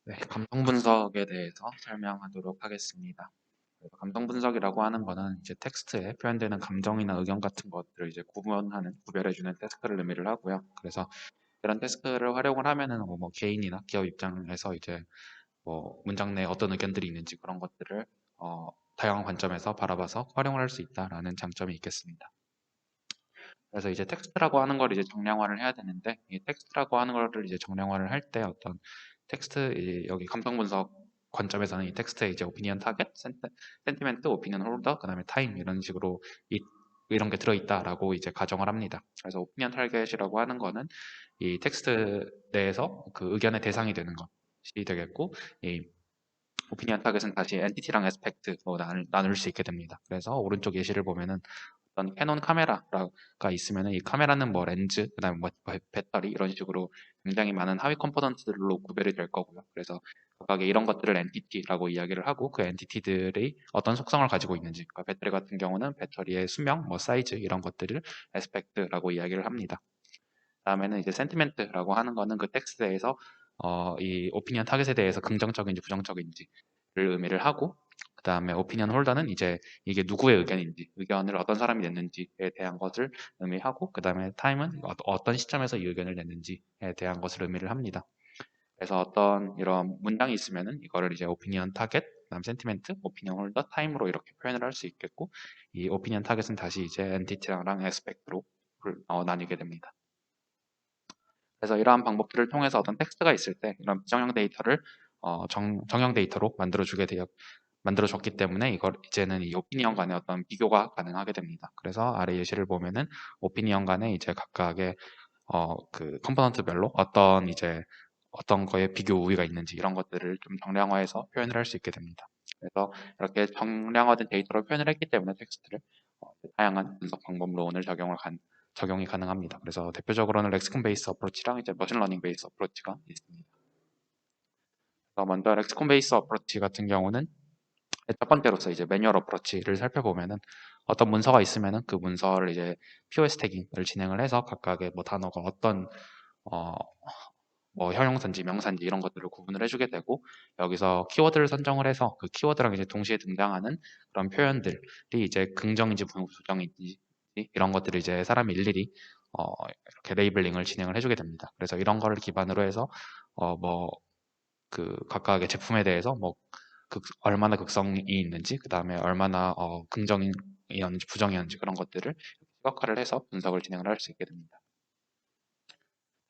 네, 감성 분석에 대해서 설명하도록 하겠습니다. 그래서 감성 분석이라고 하는 거는 이제 텍스트에 표현되는 감정이나 의견 같은 것들을 이제 구별해주는 태스크를 의미를 하고요. 그래서 이런 태스크를 활용을 하면은 뭐 개인이나 기업 입장에서 이제 뭐 문장 내에 어떤 의견들이 있는지 그런 것들을 다양한 관점에서 바라봐서 활용을 할 수 있다라는 장점이 있겠습니다. 그래서 이제 텍스트라고 하는 걸 이제 정량화를 해야 되는데 이 텍스트라고 하는 거를 이제 정량화를 할 때 어떤 여기 감성 분석 관점에서는 이 텍스트에 이제 오피니언 타겟, 센티멘트, 오피니언 홀더, 그다음에 타임 이런 식으로 이런 게 들어있다라고 이제 가정을 합니다. 그래서 오피니언 타겟이라고 하는 거는 이 텍스트 내에서 그 의견의 대상이 되는 것이 되겠고 이 오피니언 타겟은 다시 엔티티랑 에스펙트로 나눌 수 있게 됩니다. 그래서 오른쪽 예시를 보면은 어떤 캐논 카메라가 있으면은 이 카메라는 뭐 렌즈, 그다음에 뭐 배터리 이런 식으로 굉장히 많은 하위 컴포넌트들로 구별이 될 거고요. 그래서 각각의 이런 것들을 엔티티라고 이야기를 하고 그 엔티티들이 어떤 속성을 가지고 있는지, 그러니까 배터리 같은 경우는 배터리의 수명, 뭐 사이즈 이런 것들을 에스펙트라고 이야기를 합니다. 다음에는 이제 센티멘트라고 하는 거는 그 텍스트에서 이 오피니언 타겟에 대해서 긍정적인지 부정적인지를 의미를 하고 그 다음에 오피니언 홀더는 이제 이게 누구의 의견인지 의견을 어떤 사람이 냈는지에 대한 것을 의미하고 그 다음에 타임은 어떤 시점에서 이 의견을 냈는지에 대한 것을 의미를 합니다. 그래서 어떤 이런 문장이 있으면은 이거를 이제 오피니언 타겟, 그다음 센티멘트, 오피니언 홀더, 타임으로 이렇게 표현을 할 수 있겠고 이 오피니언 타겟은 다시 이제 엔티티랑 에스펙트로 나뉘게 됩니다. 그래서 이러한 방법들을 통해서 어떤 텍스트가 있을 때 이런 비정형 데이터를 정형 데이터로 만들어줬기 때문에 이걸 이제는 이 오피니언 간의 어떤 비교가 가능하게 됩니다. 그래서 아래 예시를 보면은 오피니언 간에 이제 각각의 그 컴포넌트별로 어떤 거에 비교 우위가 있는지 이런 것들을 좀 정량화해서 표현을 할 수 있게 됩니다. 그래서 이렇게 정량화된 데이터로 표현을 했기 때문에 텍스트를 다양한 분석 방법으로 오늘 적용이 가능합니다. 그래서 대표적으로는 렉시콘 베이스 어프로치랑 이제 머신러닝 베이스 어프로치가 있습니다. 그래서 먼저 렉시콘 베이스 어프로치 같은 경우는 첫 번째로서 이제 매뉴얼 어프로치를 살펴보면은 어떤 문서가 있으면은 그 문서를 이제 POS 태깅을 진행을 해서 각각의 뭐 단어가 어떤 어, 뭐 형용사인지 명사인지 이런 것들을 구분을 해주게 되고 여기서 키워드를 선정을 해서 그 키워드랑 이제 동시에 등장하는 그런 표현들이 이제 긍정인지 부정인지 이런 것들을 이제 사람이 일일이 이렇게 레이블링을 진행을 해주게 됩니다. 그래서 이런 거를 기반으로 해서 뭐 그 각각의 제품에 대해서 뭐 얼마나 극성이 있는지 그 다음에 얼마나 긍정이었는지 부정이었는지 그런 것들을 시각화를 해서 분석을 진행을 할 수 있게 됩니다.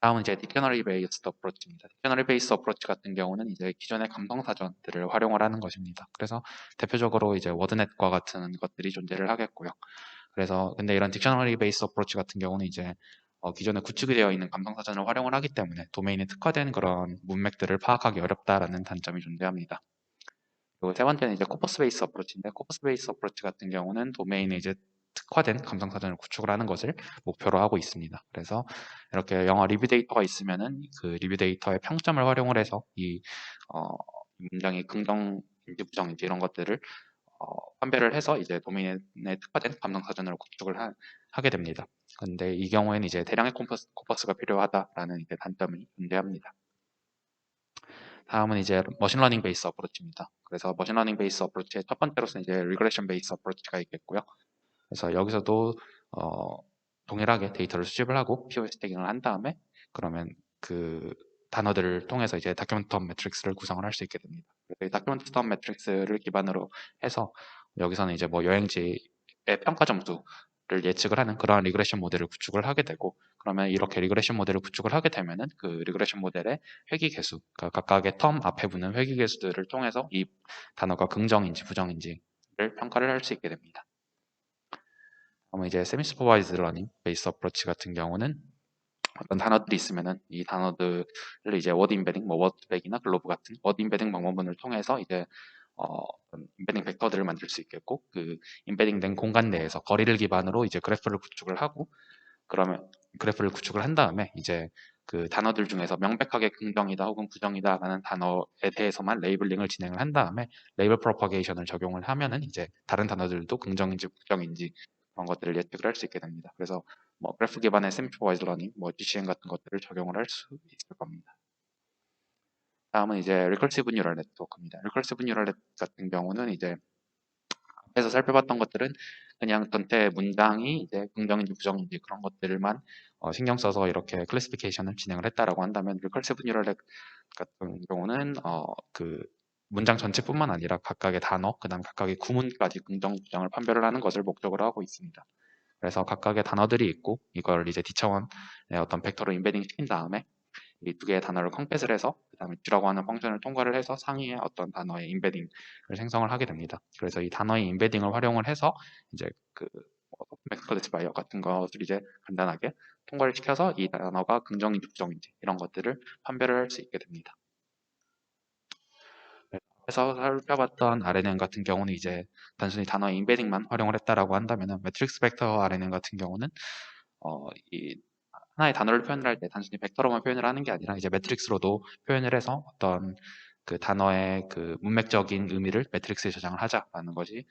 다음은 이제 디큐너리 베이스드 어프로치입니다. 디큐너리 베이스 어프로치 같은 경우는 이제 기존의 감성 사전들을 활용을 하는 것입니다. 그래서 대표적으로 이제 워드넷과 같은 것들이 존재를 하겠고요. 그래서 근데 이런 딕셔너리 베이스 어프로치 같은 경우는 이제 기존에 구축이 되어 있는 감성 사전을 활용을 하기 때문에 도메인에 특화된 그런 문맥들을 파악하기 어렵다라는 단점이 존재합니다. 그리고 세 번째는 이제 코퍼스 베이스 어프로치인데 코퍼스 베이스 어프로치 같은 경우는 도메인에 이제 특화된 감성 사전을 구축을 하는 것을 목표로 하고 있습니다. 그래서 이렇게 영어 리뷰 데이터가 있으면은 그 리뷰 데이터의 평점을 활용을 해서 어, 이 문장이 긍정인지 부정인지 이런 것들을 판별을 해서 이제 도메인에 특화된 감성 사전을 하게 됩니다. 근데 이 경우에는 이제 대량의 코퍼스가 필요하다라는 이제 단점이 존재합니다. 다음은 이제 머신러닝 베이스 어프로치입니다. 그래서 머신러닝 베이스 어프로치의 첫 번째로서는 이제 리그레션 베이스 어프로치가 있겠고요. 그래서 여기서도 어, 동일하게 데이터를 수집을 하고 POS 태깅을 한 다음에 그러면 그 단어들을 통해서 이제 다큐멘트 홈 매트릭스를 구성을 할 수 있게 됩니다. 그래서 이 다큐멘트 홈 매트릭스를 기반으로 해서 여기서는 이제 뭐 여행지의 평가 점수를 예측을 하는 그러한 리그레션 모델을 구축을 하게 되고 그러면 이렇게 리그레션 모델을 구축을 하게 되면은 그 리그레션 모델의 회귀 개수, 그러니까 각각의 텀 앞에 붙는 회귀 개수들을 통해서 이 단어가 긍정인지 부정인지를 평가를 할 수 있게 됩니다. 그러면 이제 세미 슈퍼바이즈드 러닝 베이스 어프로치 같은 경우는 어떤 단어들이 있으면은 이 단어들을 이제 워드 임베딩, 뭐 워드백이나 글로브 같은 워드 임베딩 방법문을 통해서 이제 임베딩 벡터들을 만들 수 있겠고 그 임베딩된 공간 내에서 거리를 기반으로 이제 그래프를 구축을 하고 그러면 그래프를 구축을 한 다음에 이제 그 단어들 중에서 명백하게 긍정이다 혹은 부정이다라는 단어에 대해서만 레이블링을 진행을 한 다음에 레이블 프로퍼게이션을 적용을 하면은 이제 다른 단어들도 긍정인지 부정인지 그런 것들을 예측을 할 수 있게 됩니다. 그래서 뭐 그래프 기반의 세미 슈퍼바이즈 러닝, 뭐 GCN 같은 것들을 적용을 할 수 있을 겁니다. 다음은 이제 리커시브 뉴럴 네트워크입니다. 리커시브 뉴럴 네트워크 같은 경우는 이제 앞에서 살펴봤던 것들은 그냥 전체 문장이 이제 긍정인지 부정인지 그런 것들만 신경 써서 이렇게 클래시피케이션을 진행을 했다라고 한다면 리커시브 뉴럴 네트워크 같은 경우는 그 문장 전체뿐만 아니라 각각의 단어, 그다음 각각의 구문까지 긍정, 부정을 판별을 하는 것을 목적으로 하고 있습니다. 그래서 각각의 단어들이 있고 이걸 이제 D차원의 어떤 벡터로 인베딩 시킨 다음에 이 두 개의 단어를 컴패스를 해서 그다음에 G라고 하는 펑션을 통과를 해서 상위의 어떤 단어의 인베딩을 생성을 하게 됩니다. 그래서 이 단어의 인베딩을 활용을 해서 이제 그 맥스 클래시파이어 같은 것을 이제 간단하게 통과를 시켜서 이 단어가 긍정인지 부정인지 이런 것들을 판별을 할 수 있게 됩니다. 그래서 살펴봤던 RNN 같은 경우는 이제 단순히 단어의 인베딩만 활용을 했다라고 한다면은 매트릭스 벡터 RNN 같은 경우는 이 하나의 단어를 표현을 할 때 단순히 벡터로만 표현을 하는 게 아니라 이제 매트릭스로도 표현을 해서 어떤 그 단어의 그 문맥적인 의미를 매트릭스에 저장을 하자라는 것이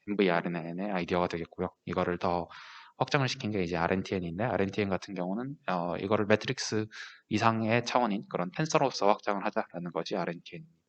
MVRNN의 아이디어가 되겠고요. 이거를 더 확장을 시킨 게 이제 RNTN인데 RNTN 같은 경우는 이거를 매트릭스 이상의 차원인 그런 텐서로서 확장을 하자라는 것이 RNTN입니다.